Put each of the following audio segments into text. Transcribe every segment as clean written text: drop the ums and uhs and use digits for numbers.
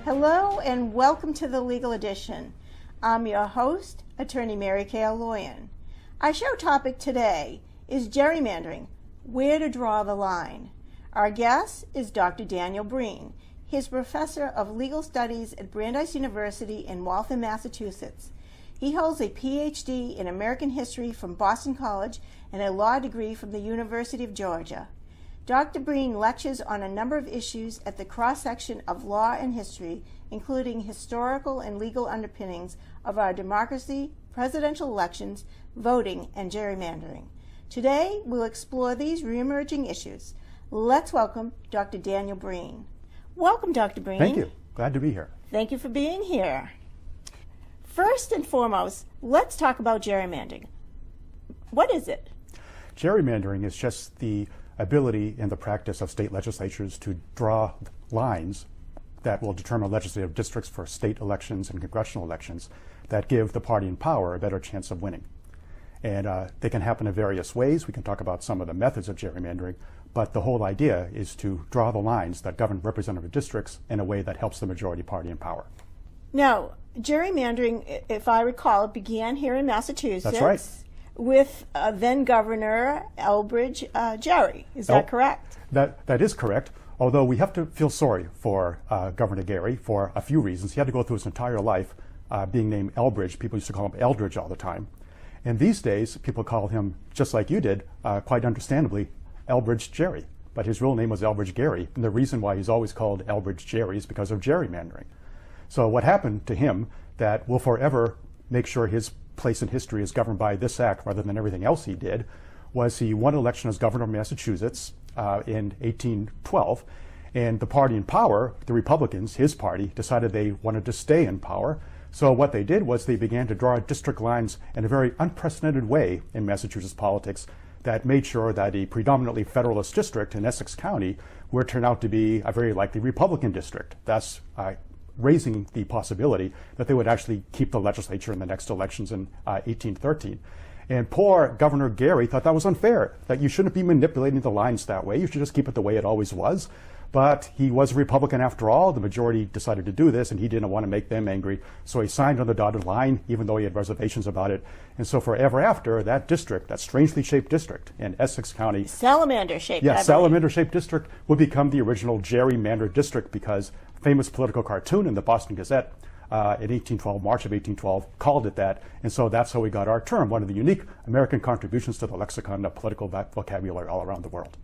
Hello and welcome to the Legal Edition. I'm your host, Attorney Mary Kay Elloian. Our show topic today is gerrymandering, where to draw the line. Our guest is Dr. Daniel Breen. He's professor of legal studies at Brandeis University in Waltham, Massachusetts. He holds a Ph.D. in American history from Boston College and a law degree from the University of Georgia. Dr. Breen lectures on a number of issues at the cross-section of law and history, including historical and legal underpinnings of our democracy, presidential elections, voting, and gerrymandering. Today, we'll explore these re-emerging issues. Let's welcome Dr. Daniel Breen. Welcome, Dr. Breen. Thank you. Glad to be here. Thank you for being here. First and foremost, let's talk about gerrymandering. What is it? Gerrymandering is just the ability and the practice of state legislatures to draw lines that will determine legislative districts for state elections and congressional elections that give the party in power a better chance of winning. And they can happen in various ways. We can talk about some of the methods of gerrymandering, but the whole idea is to draw the lines that govern representative districts in a way that helps the majority party in power. Now, gerrymandering, if I recall, it began here in Massachusetts. That's right. With then Governor Elbridge Gerry. Is that correct? That is correct, although we have to feel sorry for Governor Gerry for a few reasons. He had to go through his entire life being named Elbridge. People used to call him Eldridge all the time. And these days, people call him, just like you did, quite understandably, Elbridge Gerry. But his real name was Elbridge Gerry, and the reason why he's always called Elbridge Gerry is because of gerrymandering. So what happened to him that will forever make sure his place in history is governed by this act rather than everything else he did, was he won election as governor of Massachusetts in 1812, and the party in power, the Republicans, his party, decided they wanted to stay in power. So what they did was they began to draw district lines in a very unprecedented way in Massachusetts politics that made sure that a predominantly Federalist district in Essex County would turn out to be a very likely Republican district. Thus, raising the possibility that they would actually keep the legislature in the next elections in 1813. And poor Governor Gerry thought that was unfair, that you shouldn't be manipulating the lines that way. You should just keep it the way it always was. But he was a Republican after all. The majority decided to do this, and he didn't want to make them angry. So he signed on the dotted line, even though he had reservations about it. And so forever after, that district, that strangely shaped district in Essex County, salamander-shaped. Yeah, salamander-shaped district would become the original gerrymandered district because a famous political cartoon in the Boston Gazette in 1812, March of 1812, called it that. And so that's how we got our term, one of the unique American contributions to the lexicon of political vocabulary all around the world.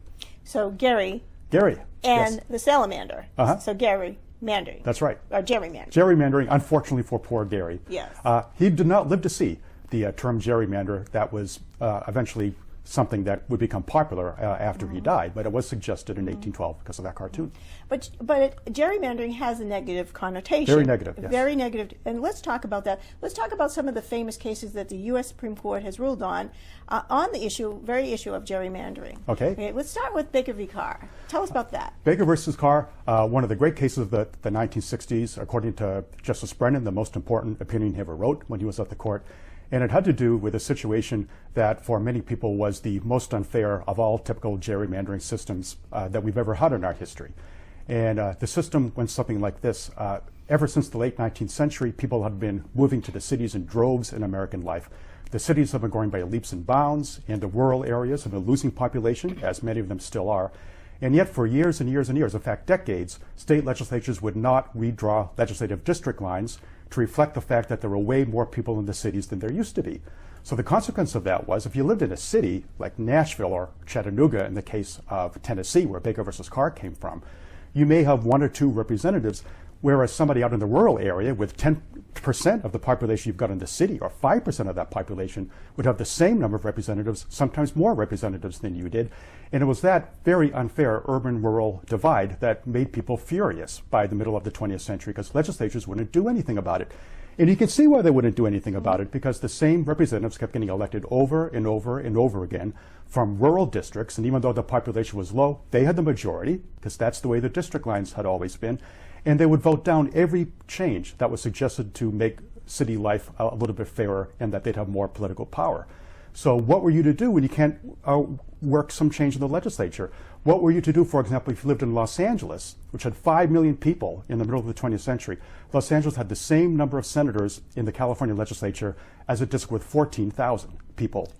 So Gerry. And yes. The salamander. So gerrymandering. That's right. Or gerrymandering. Gerrymandering, unfortunately for poor Gerry. Yes. He did not live to see the term gerrymander. That was eventually something that would become popular after he died, but it was suggested in 1812 because of that cartoon. But gerrymandering has a negative connotation. Very negative, yes. Very negative. And let's talk about that. Let's talk about some of the famous cases that the U.S. Supreme Court has ruled on the very issue of gerrymandering. Okay. Let's start with Baker v. Carr. Tell us about that. Baker versus Carr, one of the great cases of the 1960s, according to Justice Brennan, the most important opinion he ever wrote when he was at the court. And it had to do with a situation that for many people was the most unfair of all typical gerrymandering systems that we've ever had in our history. And the system went something like this. Ever since the late 19th century, people have been moving to the cities in droves in American life. The cities have been growing by leaps and bounds, and the rural areas have been losing population, as many of them still are. And yet for years and years and years, in fact decades, state legislatures would not redraw legislative district lines to reflect the fact that there were way more people in the cities than there used to be. So the consequence of that was if you lived in a city like Nashville or Chattanooga in the case of Tennessee, where Baker versus Carr came from, you may have one or two representatives, whereas somebody out in the rural area with 10% of the population you've got in the city or 5% of that population would have the same number of representatives, sometimes more representatives than you did. And it was that very unfair urban-rural divide that made people furious by the middle of the 20th century because legislatures wouldn't do anything about it. And you can see why they wouldn't do anything about it because the same representatives kept getting elected over and over and over again from rural districts. And even though the population was low, they had the majority because that's the way the district lines had always been. And they would vote down every change that was suggested to make city life a little bit fairer and that they'd have more political power. So what were you to do when you can't work some change in the legislature? What were you to do, for example, if you lived in Los Angeles, which had 5 million people in the middle of the 20th century? Los Angeles had the same number of senators in the California legislature as a district with 14,000 people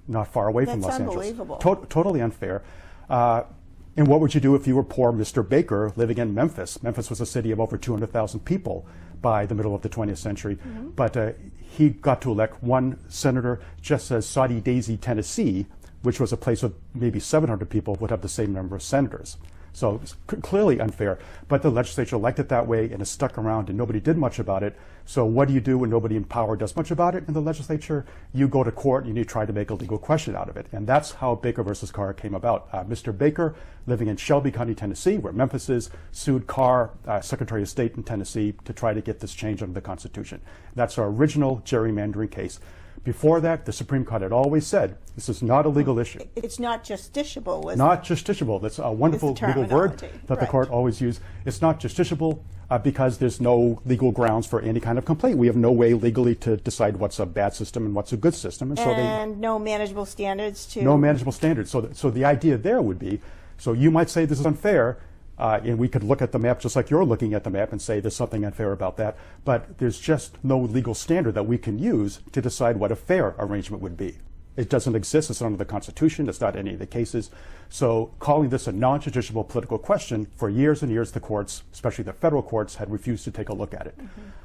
not far away from Los Angeles. That's unbelievable. Totally unfair. And what would you do if you were poor Mr. Baker living in Memphis? Memphis was a city of over 200,000 people by the middle of the 20th century. But he got to elect one senator, just as Saudi Daisy, Tennessee, which was a place of maybe 700 people, would have the same number of senators. So it's clearly unfair. But the legislature liked it that way, and it stuck around, and nobody did much about it. So what do you do when nobody in power does much about it in the legislature? You go to court, and you try to make a legal question out of it. And that's how Baker versus Carr came about. Mr. Baker, living in Shelby County, Tennessee, where Memphis is, sued Carr, Secretary of State in Tennessee, to try to get this change under the Constitution. That's our original gerrymandering case. Before that, the Supreme Court had always said, this is not a legal issue. It's not justiciable. Not justiciable. That's a wonderful legal word that the court always used. It's not justiciable because there's no legal grounds for any kind of complaint. We have no way legally to decide what's a bad system and what's a good system. And no manageable standards to... No manageable standards. So the idea there would be, so you might say this is unfair, and we could look at the map just like you're looking at the map and say there's something unfair about that, but there's just no legal standard that we can use to decide what a fair arrangement would be. It doesn't exist. It's under the Constitution. It's not any of the cases. So calling this a non-justiciable political question, for years and years the courts, especially the federal courts, had refused to take a look at it.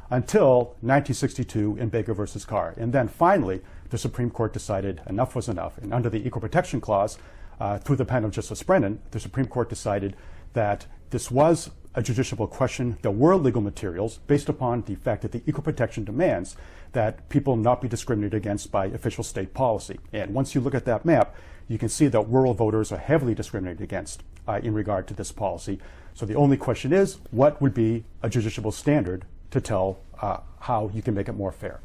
Until 1962 in Baker versus Carr. And then finally, the Supreme Court decided enough was enough. And under the Equal Protection Clause, through the pen of Justice Brennan, the Supreme Court decided that this was a justiciable question. There were legal materials based upon the fact that the equal protection demands that people not be discriminated against by official state policy. And once you look at that map, you can see that rural voters are heavily discriminated against in regard to this policy. So the only question is, what would be a justiciable standard to tell how you can make it more fair?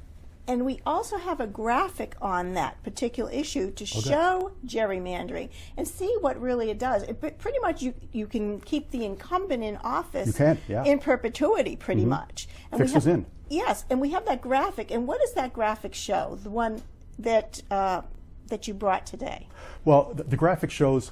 And we also have a graphic on that particular issue to show gerrymandering and see what really it does. Pretty much you can keep the incumbent in office in perpetuity, pretty much. And Fixes in. Yes, and we have that graphic. And what does that graphic show, the one that, that you brought today? Well, the graphic shows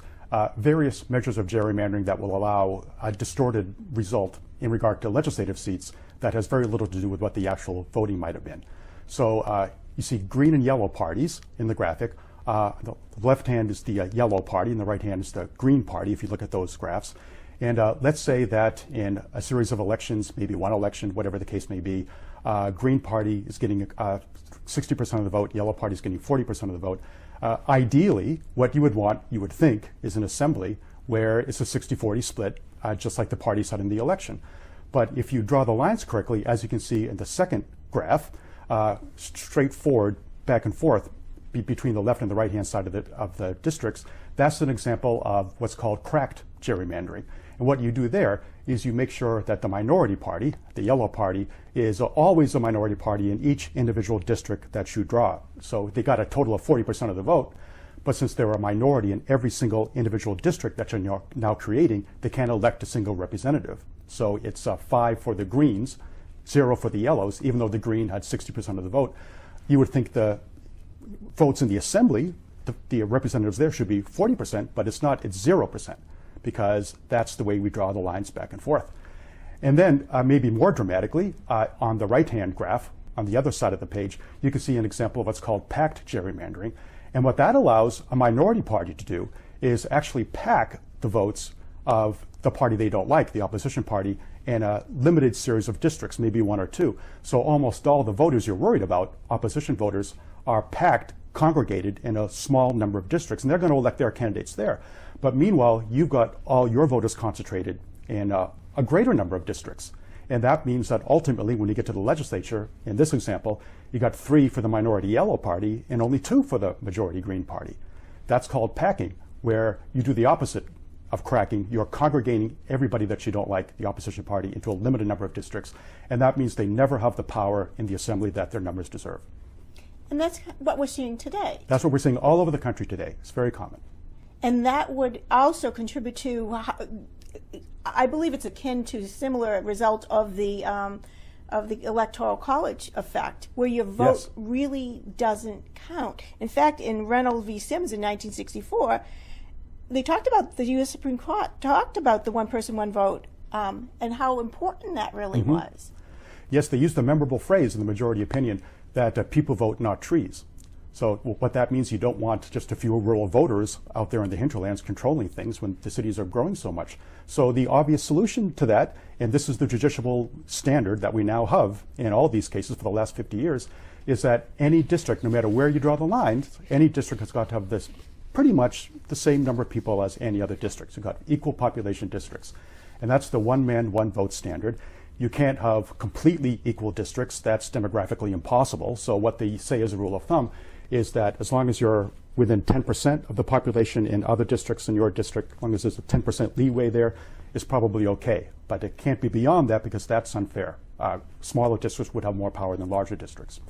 various measures of gerrymandering that will allow a distorted result in regard to legislative seats that has very little to do with what the actual voting might have been. So you see green and yellow parties in the graphic. The left hand is the yellow party and the right hand is the green party, if you look at those graphs. And let's say that in a series of elections, maybe one election, whatever the case may be, green party is getting 60% of the vote, yellow party is getting 40% of the vote. Ideally, what you would want, you would think, is an assembly where it's a 60-40 split, just like the parties had in the election. But if you draw the lines correctly, as you can see in the second graph, straightforward back and forth between the left and the right hand side of the districts, that's an example of what's called cracked gerrymandering. And what you do there is you make sure that the minority party, the yellow party, is always a minority party in each individual district that you draw. So they got a total of 40% of the vote, but since they're a minority in every single individual district that you're now creating, they can't elect a single representative. So it's 5 for the Greens, 0 for the yellows, even though the green had 60% of the vote. You would think the votes in the assembly, the representatives there should be 40%, but it's not, it's 0%, because that's the way we draw the lines back and forth. And then maybe more dramatically, on the right-hand graph, on the other side of the page, you can see an example of what's called packed gerrymandering. And what that allows a minority party to do is actually pack the votes of the party they don't like, the opposition party, in a limited series of districts, maybe 1 or 2. So almost all the voters you're worried about, opposition voters, are packed, congregated in a small number of districts, and they're going to elect their candidates there. But meanwhile, you've got all your voters concentrated in a greater number of districts. And that means that ultimately, when you get to the legislature, in this example, you got 3 for the minority yellow party and only 2 for the majority green party. That's called packing, where you do the opposite of cracking. You're congregating everybody that you don't like, the opposition party, into a limited number of districts. And that means they never have the power in the assembly that their numbers deserve. And that's what we're seeing today. That's what we're seeing all over the country today. It's very common. And that would also contribute to, I believe it's akin to similar result of the of the Electoral College effect, where your vote really doesn't count. In fact, in Reynolds v. Sims in 1964, they talked about, the U.S. Supreme Court talked about the one person, one vote, and how important that really was. Yes, they used the memorable phrase in the majority opinion that people vote, not trees. So what that means, you don't want just a few rural voters out there in the hinterlands controlling things when the cities are growing so much. So the obvious solution to that, and this is the judicial standard that we now have in all these cases for the last 50 years, is that any district, no matter where you draw the line, any district has got to have this pretty much the same number of people as any other districts. You've got equal population districts. And that's the one man, one vote standard. You can't have completely equal districts. That's demographically impossible. So what they say as a rule of thumb is that as long as you're within 10% of the population in other districts in your district, as long as there's a 10% leeway there, is probably okay. But it can't be beyond that because that's unfair. Smaller districts would have more power than larger districts.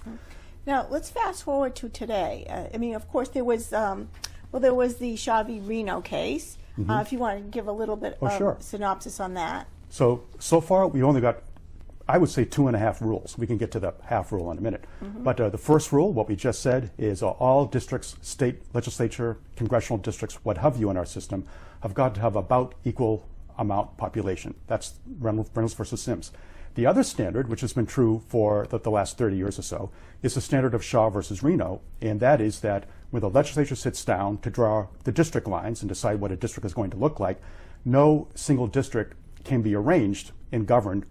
Now, let's fast forward to today. I mean, of course, there was the Shaw v. Reno case. If you want to give a little bit of synopsis on that. So far, we only got, I would say, 2.5 rules. We can get to the half rule in a minute. But the first rule, what we just said, is all districts, state legislature, congressional districts, what have you in our system, have got to have about equal amount population. That's Reynolds versus Sims. The other standard, which has been true for the last 30 years or so, is the standard of Shaw versus Reno, and that is that when the legislature sits down to draw the district lines and decide what a district is going to look like, no single district can be arranged and governed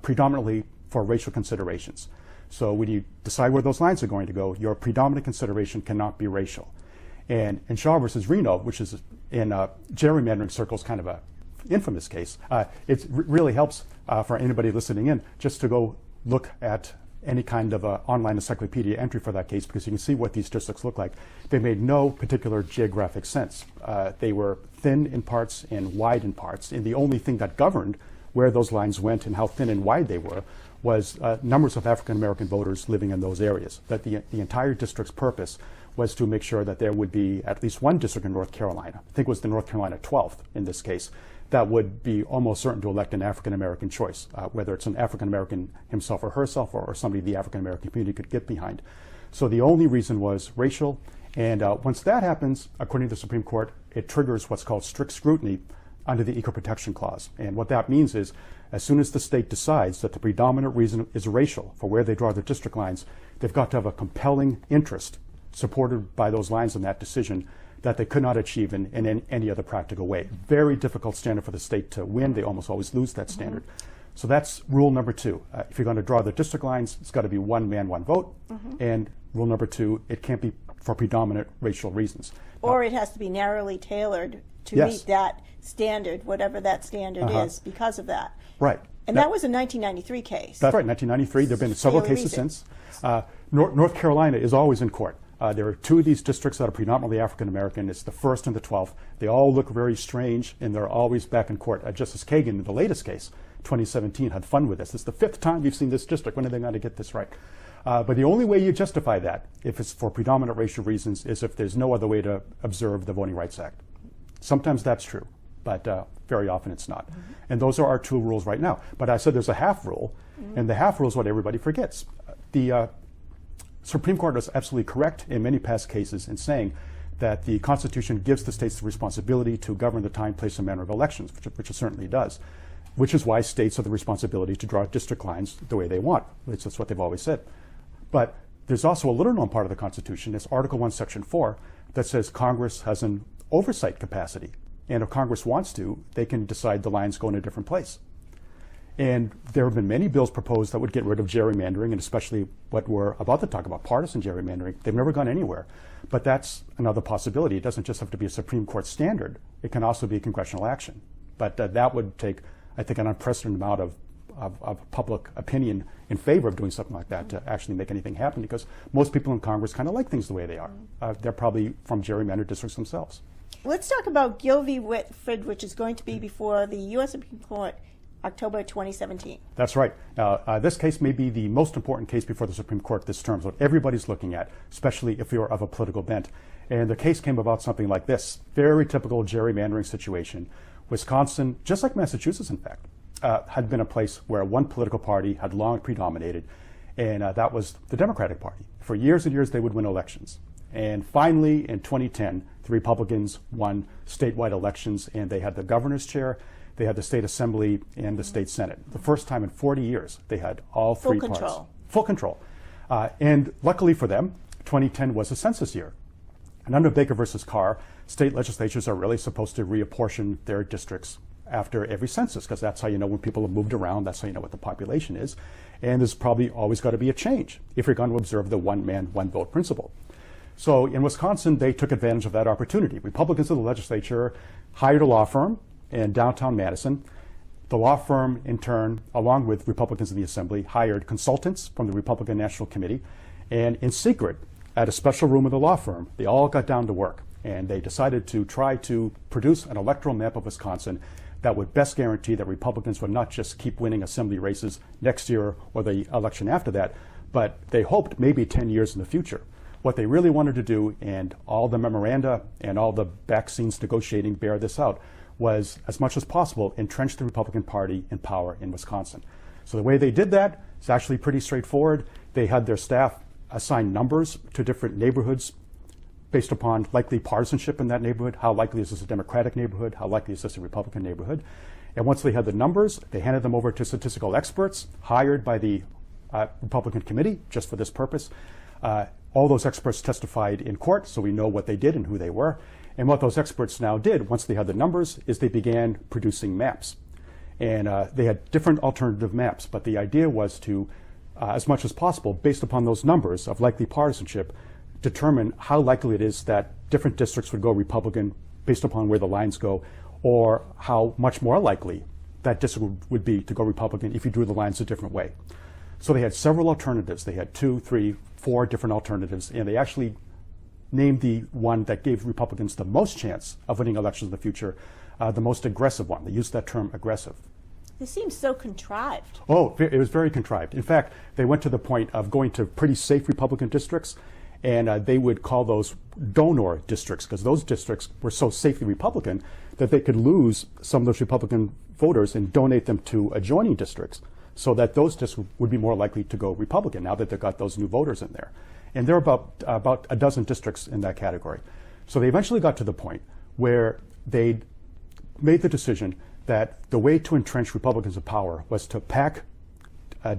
predominantly for racial considerations. So when you decide where those lines are going to go, your predominant consideration cannot be racial. And in Shaw versus Reno, which is in gerrymandering circles kind of a infamous case, it really helps for anybody listening in just to go look at any kind of online encyclopedia entry for that case, because you can see what these districts look like. They made no particular geographic sense. They were thin in parts and wide in parts, and the only thing that governed where those lines went and how thin and wide they were was numbers of African American voters living in those areas. That the entire district's purpose was to make sure that there would be at least one district in North Carolina, I think it was the North Carolina 12th in this case, that would be almost certain to elect an African American choice, whether it's an African American himself or herself or somebody the African American community could get behind. So the only reason was racial, and once that happens, according to the Supreme Court, it triggers what's called strict scrutiny under the Equal Protection Clause. And what that means is, as soon as the state decides that the predominant reason is racial for where they draw their district lines, they've got to have a compelling interest supported by those lines in that decision that they could not achieve in any other practical way. Very difficult standard for the state to win. They almost always lose that standard. So that's rule number 2. If you're going to draw the district lines, it's got to be one man, one vote. And rule number 2, it can't be for predominant racial reasons. Or it has to be narrowly tailored to meet that standard, whatever that standard is, because of that. Right. And that was a 1993 case. That's right, 1993. There have been several cases since. North Carolina is always in court. There are 2 of these districts that are predominantly African American. It's the 1st and the 12th. They all look very strange, and they're always back in court. Justice Kagan, in the latest case, 2017, had fun with this. It's the 5th time we've seen this district. When are they going to get this right? But the only way you justify that, if it's for predominant racial reasons, is if there's no other way to observe the Voting Rights Act. Sometimes that's true, but very often it's not. And those are our 2 rules right now. But I said there's a half rule, and the half rule is what everybody forgets. The Supreme Court was absolutely correct in many past cases in saying that the Constitution gives the states the responsibility to govern the time, place, and manner of elections, which it certainly does, which is why states have the responsibility to draw district lines the way they want. That's what they've always said. But there's also a little-known part of the Constitution, it's Article 1, Section 4, that says Congress has an oversight capacity. And if Congress wants to, they can decide the lines go in a different place. And there have been many bills proposed that would get rid of gerrymandering, and especially what we're about to talk about, partisan gerrymandering. They've never gone anywhere. But that's another possibility. It doesn't just have to be a Supreme Court standard. It can also be congressional action. But that would take, I think, an unprecedented amount of public opinion in favor of doing something like that to actually make anything happen, because most people in Congress kind of like things the way they are. They're probably from gerrymandered districts themselves. Let's talk about Gill v. Whitford, which is going to be before the U.S. Supreme Court October 2017. That's right. Now, this case may be the most important case before the Supreme Court this term, so everybody's looking at, especially if you're of a political bent. And the case came about something like this. Very typical gerrymandering situation. Wisconsin, just like Massachusetts, in fact, had been a place where one political party had long predominated, and that was the Democratic Party. For years and years, they would win elections. And finally, in 2010, the Republicans won statewide elections, and they had the governor's chair, they had the state assembly, and the state senate. The first time in 40 years, they had all three parts. Full control. And luckily for them, 2010 was a census year. And under Baker versus Carr, state legislatures are really supposed to reapportion their districts after every census, because that's how you know when people have moved around, that's how you know what the population is. And there's probably always got to be a change if you're going to observe the one man, one vote principle. So in Wisconsin, they took advantage of that opportunity. Republicans in the legislature hired a law firm in downtown Madison. The law firm, in turn, along with Republicans in the Assembly, hired consultants from the Republican National Committee. And in secret, at a special room of the law firm, they all got down to work. And they decided to try to produce an electoral map of Wisconsin that would best guarantee that Republicans would not just keep winning assembly races next year or the election after that, but they hoped maybe 10 years in the future. What they really wanted to do, and all the memoranda and all the back scenes negotiating bear this out, was, as much as possible, entrench the Republican Party in power in Wisconsin. So the way they did that is actually pretty straightforward. They had their staff assign numbers to different neighborhoods based upon likely partisanship in that neighborhood. How likely is this a Democratic neighborhood? How likely is this a Republican neighborhood? And once they had the numbers, they handed them over to statistical experts hired by the Republican committee just for this purpose. All those experts testified in court, so we know what they did and who they were. And what those experts now did, once they had the numbers, is they began producing maps. And they had different alternative maps, but the idea was to, as much as possible, based upon those numbers of likely partisanship, determine how likely it is that different districts would go Republican based upon where the lines go, or how much more likely that district would be to go Republican if you drew the lines a different way. So they had several alternatives. They had 2, 3, 4 different alternatives, and they actually named the one that gave Republicans the most chance of winning elections in the future, the most aggressive one. They used that term, aggressive. This seems so contrived. Oh, it was very contrived. In fact, they went to the point of going to pretty safe Republican districts, and they would call those donor districts, because those districts were so safely Republican that they could lose some of those Republican voters and donate them to adjoining districts, so that those districts would be more likely to go Republican now that they've got those new voters in there. And there are about a dozen districts in that category. So they eventually got to the point where they made the decision that the way to entrench Republicans in power was to pack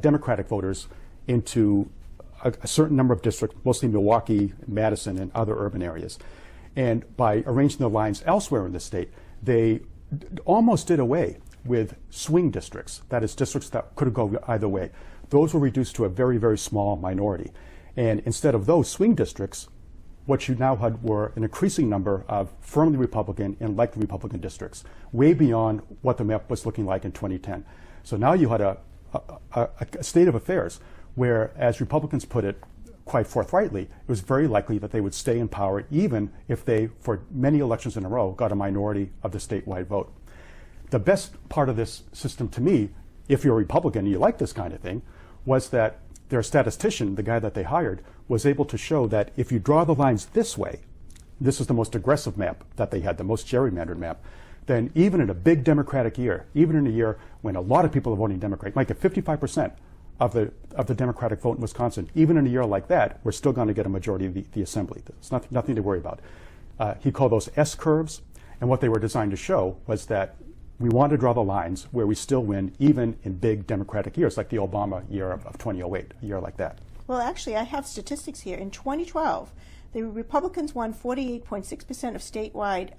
Democratic voters into a certain number of districts, mostly Milwaukee, Madison, and other urban areas. And by arranging the lines elsewhere in the state, they almost did away with swing districts, that is, districts that could go either way. Those were reduced to a very, very small minority. And instead of those swing districts, what you now had were an increasing number of firmly Republican and likely Republican districts, way beyond what the map was looking like in 2010. So now you had a state of affairs where, as Republicans put it quite forthrightly, it was very likely that they would stay in power even if they, for many elections in a row, got a minority of the statewide vote. The best part of this system to me, if you're a Republican and you like this kind of thing, was that their statistician, the guy that they hired, was able to show that if you draw the lines this way, this is the most aggressive map that they had, the most gerrymandered map, then even in a big Democratic year, even in a year when a lot of people are voting Democrat, like at 55% of the Democratic vote in Wisconsin, even in a year like that, we're still going to get a majority of the assembly. It's nothing to worry about. He called those S curves, and what they were designed to show was that we want to draw the lines where we still win, even in big Democratic years, like the Obama year of 2008, a year like that. Well, actually, I have statistics here. In 2012, the Republicans won 48.6% of statewide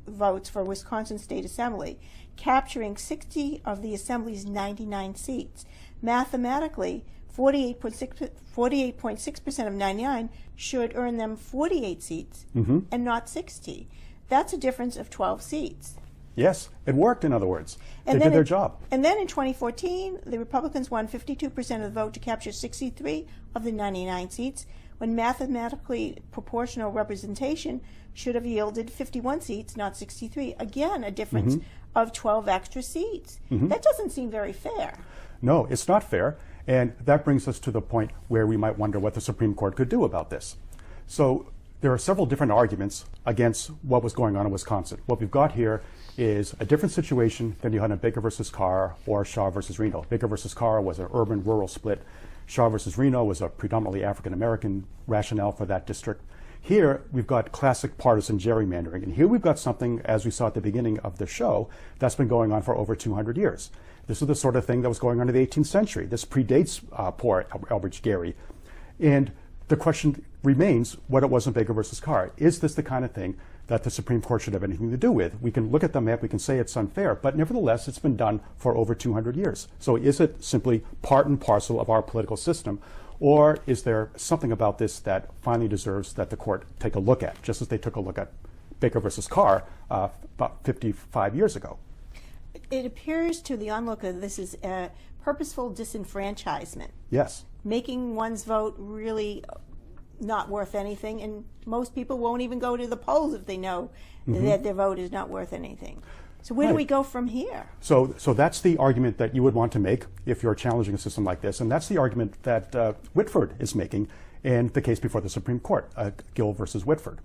votes for Wisconsin State Assembly, capturing 60 of the Assembly's 99 seats. Mathematically, 48.6% of 99 should earn them 48 seats and not 60. That's a difference of 12 seats. Yes, it worked, in other words. They did their job. And then in 2014, the Republicans won 52% of the vote to capture 63 of the 99 seats, when mathematically proportional representation should have yielded 51 seats, not 63. Again, a difference of 12 extra seats. That doesn't seem very fair. No, it's not fair. And that brings us to the point where we might wonder what the Supreme Court could do about this. So there are several different arguments against what was going on in Wisconsin. What we've got here is a different situation than you had in Baker versus Carr or Shaw versus Reno. Baker versus Carr was an urban-rural split. Shaw versus Reno was a predominantly African-American rationale for that district. Here, we've got classic partisan gerrymandering. And here we've got something, as we saw at the beginning of the show, that's been going on for over 200 years. This is the sort of thing that was going on in the 18th century. This predates poor Elbridge Gerry. And the question remains what it was in Baker versus Carr. Is this the kind of thing that the Supreme Court should have anything to do with? We can look at the map, we can say it's unfair, but nevertheless, it's been done for over 200 years. So is it simply part and parcel of our political system, or is there something about this that finally deserves that the court take a look at, just as they took a look at Baker versus Carr about 55 years ago? It appears to the onlooker this is a purposeful disenfranchisement. Yes. Making one's vote really not worth anything, and most people won't even go to the polls if they know that their vote is not worth anything. So where do we go from here? So that's the argument that you would want to make if you're challenging a system like this, and that's the argument that Whitford is making in the case before the Supreme Court, Gill versus Whitford.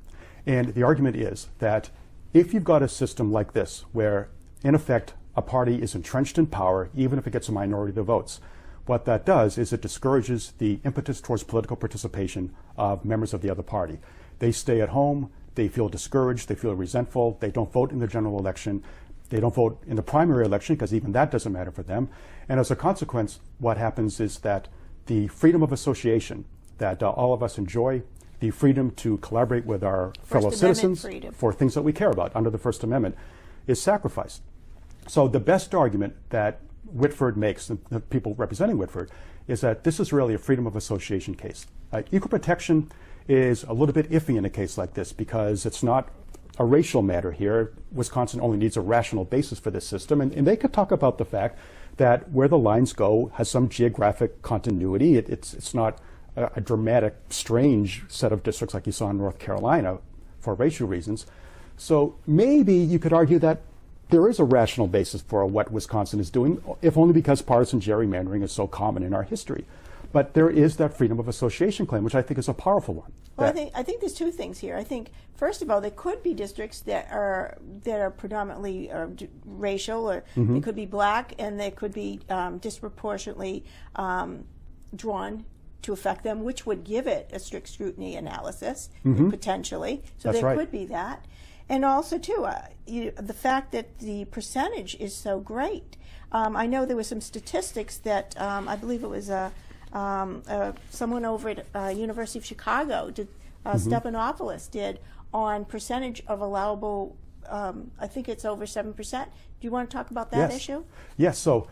And the argument is that if you've got a system like this, where in effect a party is entrenched in power, even if it gets a minority of the votes, what that does is it discourages the impetus towards political participation of members of the other party. They stay at home, they feel discouraged, they feel resentful, they don't vote in the general election, they don't vote in the primary election because even that doesn't matter for them. And as a consequence, what happens is that the freedom of association that all of us enjoy, the freedom to collaborate with our fellow citizens for things that we care about under the First Amendment, is sacrificed. So the best argument that Whitford makes, the people representing Whitford, is that this is really a freedom of association case. Equal protection is a little bit iffy in a case like this because it's not a racial matter here. Wisconsin only needs a rational basis for this system, and they could talk about the fact that where the lines go has some geographic continuity. It's not a dramatic, strange set of districts like you saw in North Carolina for racial reasons. So maybe you could argue that there is a rational basis for what Wisconsin is doing, if only because partisan gerrymandering is so common in our history. But there is that freedom of association claim, which I think is a powerful one. Well, I think there's two things here. I think, first of all, there could be districts that are predominantly racial, or they could be black, and they could be disproportionately drawn to affect them, which would give it a strict scrutiny analysis, potentially. So That's there right. could be that. And also, too, the fact that the percentage is so great. I know there were some statistics that I believe it was someone over at University of Chicago, Stephanopoulos, did on percentage of allowable. I think it's over 7%. Do you want to talk about that issue? Yes. So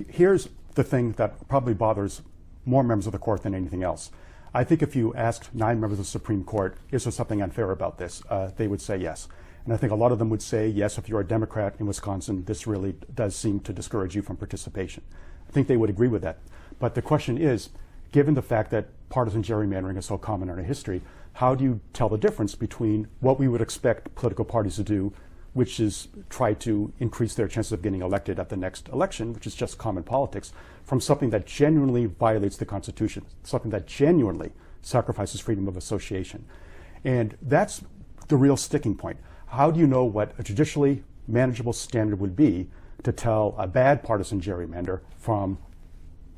here's the thing that probably bothers more members of the court than anything else. I think if you asked 9 members of the Supreme Court, is there something unfair about this? They would say yes. And I think a lot of them would say, yes, if you're a Democrat in Wisconsin, this really does seem to discourage you from participation. I think they would agree with that. But the question is, given the fact that partisan gerrymandering is so common in our history, how do you tell the difference between what we would expect political parties to do, which is try to increase their chances of getting elected at the next election, which is just common politics, from something that genuinely violates the Constitution, something that genuinely sacrifices freedom of association? And that's the real sticking point. How do you know what a judicially manageable standard would be to tell a bad partisan gerrymander from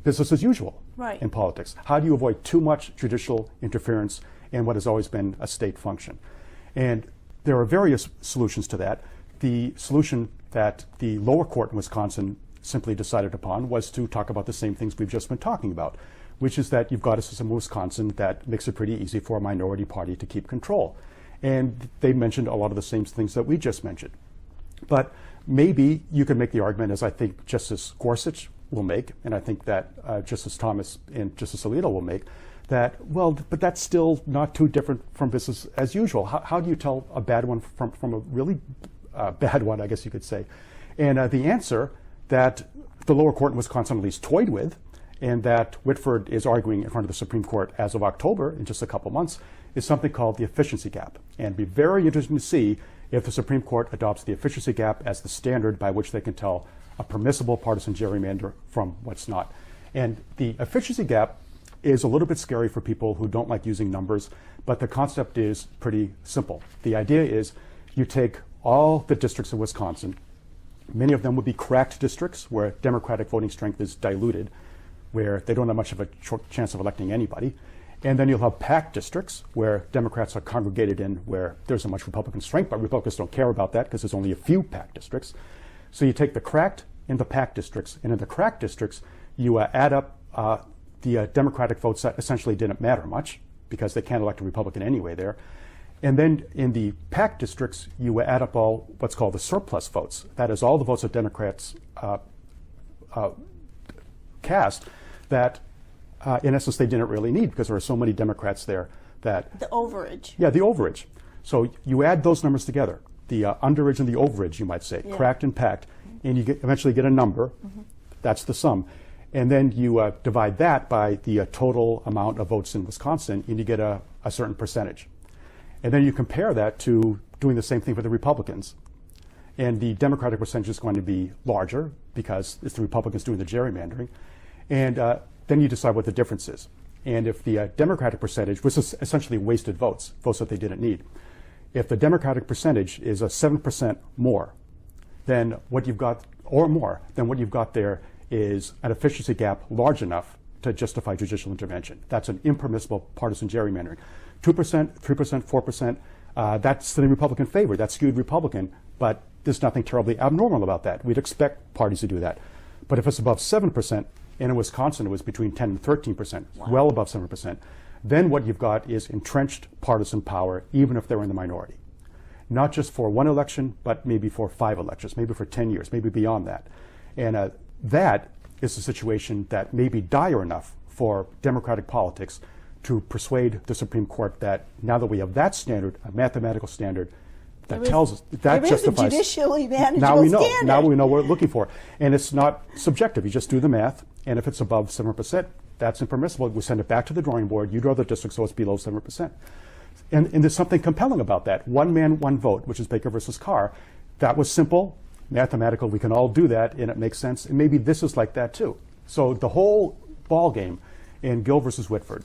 business as usual in politics? How do you avoid too much judicial interference in what has always been a state function? And there are various solutions to that. The solution that the lower court in Wisconsin simply decided upon was to talk about the same things we've just been talking about, which is that you've got a system in Wisconsin that makes it pretty easy for a minority party to keep control. And they mentioned a lot of the same things that we just mentioned. But maybe you could make the argument, as I think Justice Gorsuch will make, and I think that Justice Thomas and Justice Alito will make, that, well, but that's still not too different from business as usual. How do you tell a bad one from a really bad one, I guess you could say? And the answer that the lower court in Wisconsin at least toyed with, and that Whitford is arguing in front of the Supreme Court as of October, in just a couple months, is something called the efficiency gap. And it'd be very interesting to see if the Supreme Court adopts the efficiency gap as the standard by which they can tell a permissible partisan gerrymander from what's not. And the efficiency gap is a little bit scary for people who don't like using numbers, but the concept is pretty simple. The idea is you take all the districts in Wisconsin. Many of them would be cracked districts where Democratic voting strength is diluted, where they don't have much of a chance of electing anybody. And then you'll have packed districts where Democrats are congregated in, where there's not much Republican strength, but Republicans don't care about that because there's only a few packed districts. So you take the cracked and the packed districts, and in the cracked districts, you add up the Democratic votes that essentially didn't matter much because they can't elect a Republican anyway there. And then in the packed districts, you add up all what's called the surplus votes. That is all the votes that Democrats cast that, in essence, they didn't really need because there are so many Democrats there that... The overage. Yeah, the overage. So you add those numbers together, the underage and the overage, you might say, cracked and packed, and you eventually get a number. That's the sum. And then you divide that by the total amount of votes in Wisconsin, and you get a certain percentage. And then you compare that to doing the same thing for the Republicans. And the Democratic percentage is going to be larger because it's the Republicans doing the gerrymandering. And then you decide what the difference is. And if the Democratic percentage, which is essentially wasted votes, votes that they didn't need, if the Democratic percentage is a 7% more than what you've got, or more than what you've got there, is an efficiency gap large enough to justify judicial intervention. That's an impermissible partisan gerrymandering. 2%, 3%, 4%, that's in the Republican favor. That's skewed Republican, but there's nothing terribly abnormal about that. We'd expect parties to do that. But if it's above 7%, and in Wisconsin it was between 10 and 13%, well above 7%, then what you've got is entrenched partisan power, even if they're in the minority. Not just for one election, but maybe for 5 elections, maybe for 10 years, maybe beyond that. And that is a situation that may be dire enough for democratic politics to persuade the Supreme Court that now that we have that standard, a mathematical standard, that tells us that justifies. There is a judicially manageable now we know. standard. Now we know what we're looking for, and it's not subjective. You just do the math, and if it's above 7%, that's impermissible. We send it back to the drawing board. You draw the district so it's below 7%, and there's something compelling about that. One man, one vote, which is Baker versus Carr. That was simple, mathematical. We can all do that, and it makes sense. And maybe this is like that too. So the whole ball game in Gill versus Whitford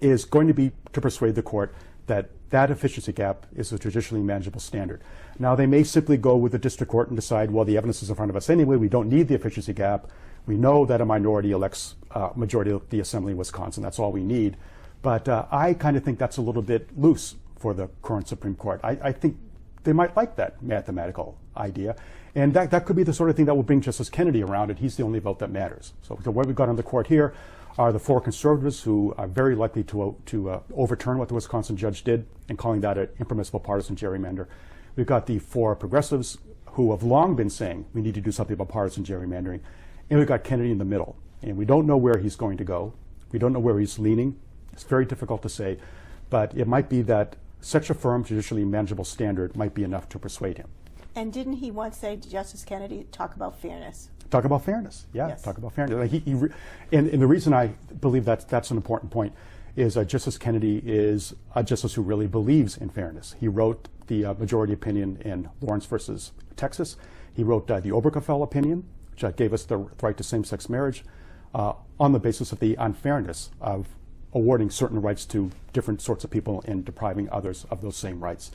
is going to be to persuade the court that that efficiency gap is a judicially manageable standard. Now, they may simply go with the district court and decide, well, the evidence is in front of us anyway. We don't need the efficiency gap. We know that a minority elects majority of the assembly in Wisconsin. That's all we need. But I kind of think that's a little bit loose for the current Supreme Court. I think they might like that mathematical idea. And that could be the sort of thing that will bring Justice Kennedy around, and he's the only vote that matters. So what we've got on the court here are the 4 conservatives who are very likely to overturn what the Wisconsin judge did and calling that an impermissible partisan gerrymander. We've got the 4 progressives who have long been saying we need to do something about partisan gerrymandering. And we've got Kennedy in the middle. And we don't know where he's going to go. We don't know where he's leaning. It's very difficult to say. But it might be that such a firm, judicially manageable standard might be enough to persuade him. And didn't he once say to Justice Kennedy, talk about fairness? Talk about fairness, yeah. Yes. Talk about fairness. And the reason I believe that's an important point is Justice Kennedy is a justice who really believes in fairness. He wrote the majority opinion in Lawrence versus Texas. He wrote the Obergefell opinion, which gave us the right to same-sex marriage on the basis of the unfairness of awarding certain rights to different sorts of people and depriving others of those same rights.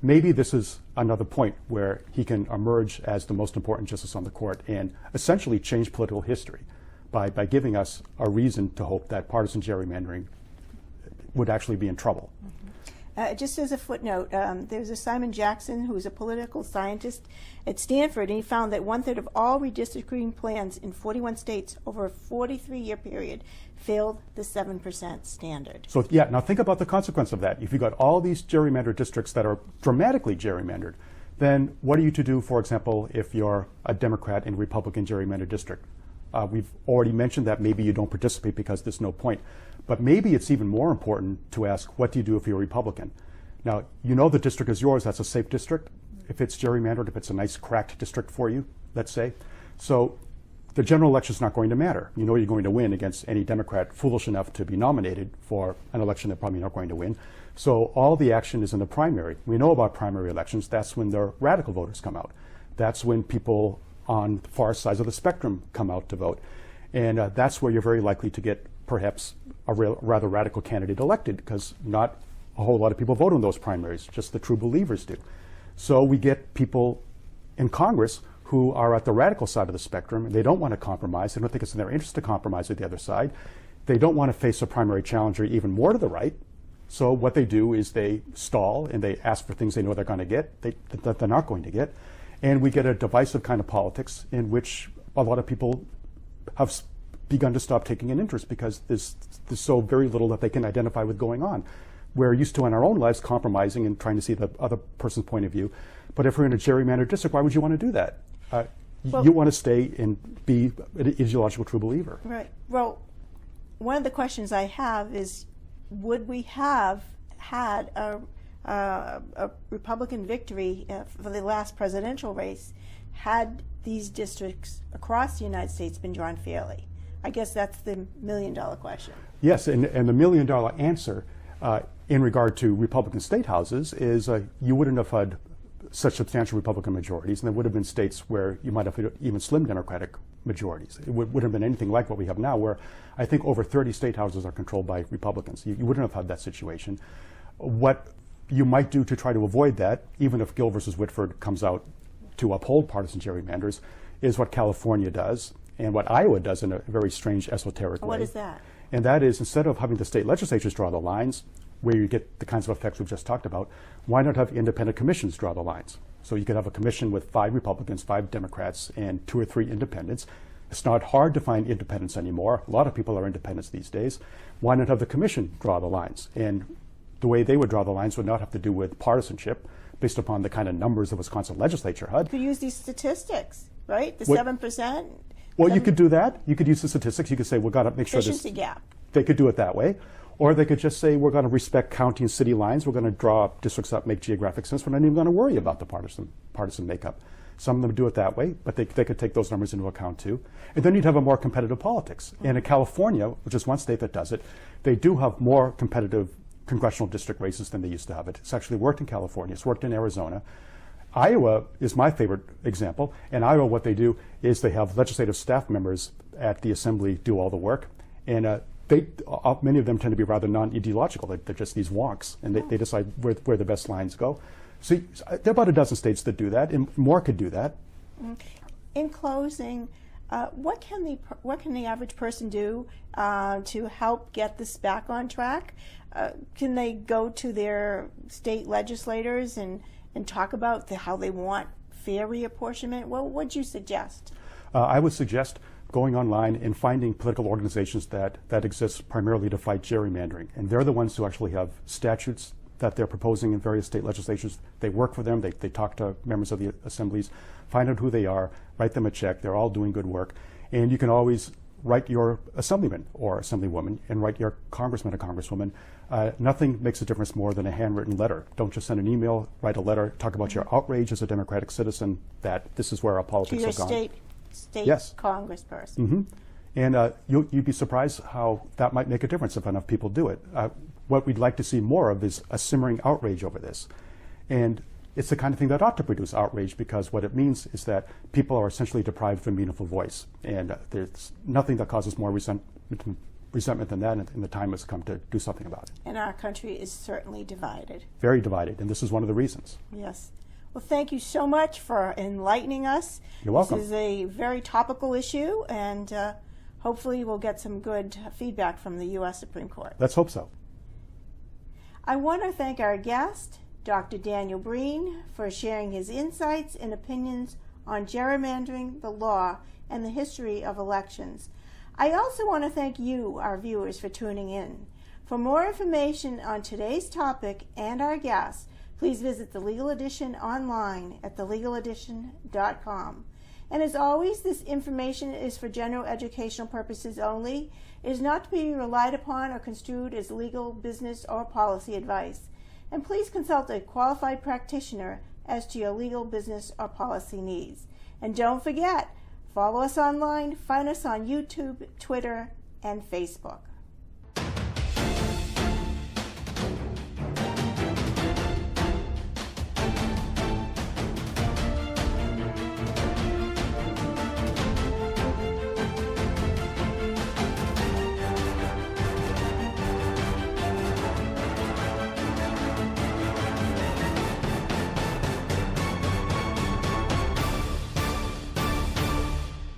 Maybe this is another point where he can emerge as the most important justice on the court and essentially change political history by giving us a reason to hope that partisan gerrymandering would actually be in trouble. Just as a footnote, there's a Simon Jackson who is a political scientist at Stanford, and he found that 1/3 of all redistricting plans in 41 states over a 43-year period failed the 7% standard. So yeah, now think about the consequence of that. If you've got all these gerrymandered districts that are dramatically gerrymandered, then what are you to do, for example, if you're a Democrat in a Republican gerrymandered district? We've already mentioned that maybe you don't participate because there's no point. But maybe it's even more important to ask, what do you do if you're a Republican? Now, you know the district is yours. That's a safe district. If it's gerrymandered, if it's a nice cracked district for you, let's say. So the general election is not going to matter. You know you're going to win against any Democrat foolish enough to be nominated for an election they're probably not going to win. So all the action is in the primary. We know about primary elections. That's when the radical voters come out. That's when people on the far sides of the spectrum come out to vote. And that's where you're very likely to get perhaps a rather radical candidate elected, because not a whole lot of people vote in those primaries, just the true believers do. So we get people in Congress who are at the radical side of the spectrum, and they don't want to compromise. They don't think it's in their interest to compromise with the other side. They don't want to face a primary challenger even more to the right. So what they do is they stall and they ask for things they know they're going to get, that they're not going to get. And we get a divisive kind of politics in which a lot of people have begun to stop taking an interest because there's so very little that they can identify with going on. We're used to in our own lives compromising and trying to see the other person's point of view. But if we're in a gerrymandered district, why would you want to do that? You want to stay and be an ideological true believer. Right. Well, one of the questions I have is, would we have had a Republican victory for the last presidential race had these districts across the United States been drawn fairly? I guess that's the million-dollar question. Yes, and the million-dollar answer in regard to Republican state houses is you wouldn't have had such substantial Republican majorities, and there would have been states where you might have had even slim Democratic majorities. It wouldn't have been anything like what we have now, where I think over 30 state houses are controlled by Republicans. You wouldn't have had that situation. What you might do to try to avoid that, even if Gill versus Whitford comes out to uphold partisan gerrymanders, is what California does and what Iowa does in a very strange, esoteric way. What is that? And that is, instead of having the state legislatures draw the lines, where you get the kinds of effects we've just talked about, why not have independent commissions draw the lines? So you could have a commission with 5 Republicans, 5 Democrats, and 2 or 3 independents. It's not hard to find independents anymore. A lot of people are independents these days. Why not have the commission draw the lines? And the way they would draw the lines would not have to do with partisanship, based upon the kind of numbers the Wisconsin legislature had. You could use these statistics, right? The 7%. Well, you could do that. You could use the statistics. You could say, we've got to make sure this. Efficiency gap. They could do it that way. Or they could just say, we're going to respect county and city lines. We're going to draw districts that make geographic sense. We're not even going to worry about the partisan makeup. Some of them do it that way, but they could take those numbers into account too. And then you'd have a more competitive politics. And in California, which is one state that does it, they do have more competitive congressional district races than they used to have it. It's actually worked in California. It's worked in Arizona. Iowa is my favorite example. In Iowa, what they do is they have legislative staff members at the assembly do all the work. And many of them tend to be rather non-ideological. They're just these wonks, and they decide where the best lines go. So there are about a dozen states that do that, and more could do that. In closing, what can the average person do to help get this back on track? Can they go to their state legislators and talk about how they want fair reapportionment? What would you suggest? I would suggest going online and finding political organizations that exist primarily to fight gerrymandering. And they're the ones who actually have statutes that they're proposing in various state legislatures. They work for them. They talk to members of the assemblies, find out who they are, write them a check. They're all doing good work. And you can always write your assemblyman or assemblywoman and write your congressman or congresswoman. Nothing makes a difference more than a handwritten letter. Don't just send an email, write a letter, talk about your outrage as a democratic citizen that this is where our politics have gone. To your state yes. congressperson. Mm-hmm. And you'd be surprised how that might make a difference if enough people do it. What we'd like to see more of is a simmering outrage over this. And it's the kind of thing that ought to produce outrage, because what it means is that people are essentially deprived of a meaningful voice. And there's nothing that causes more resentment than that, and the time has come to do something about it. And our country is certainly divided. Very divided, and this is one of the reasons. Yes. Well, thank you so much for enlightening us. You're welcome. This is a very topical issue, and hopefully we'll get some good feedback from the U.S. Supreme Court. Let's hope so. I want to thank our guest, Dr. Daniel Breen, for sharing his insights and opinions on gerrymandering, the law, and the history of elections. I also want to thank you, our viewers, for tuning in. For more information on today's topic and our guests, please visit The Legal Edition online at thelegaledition.com. And as always, this information is for general educational purposes only. It is not to be relied upon or construed as legal, business, or policy advice. And please consult a qualified practitioner as to your legal, business, or policy needs. And don't forget, follow us online, find us on YouTube, Twitter, and Facebook.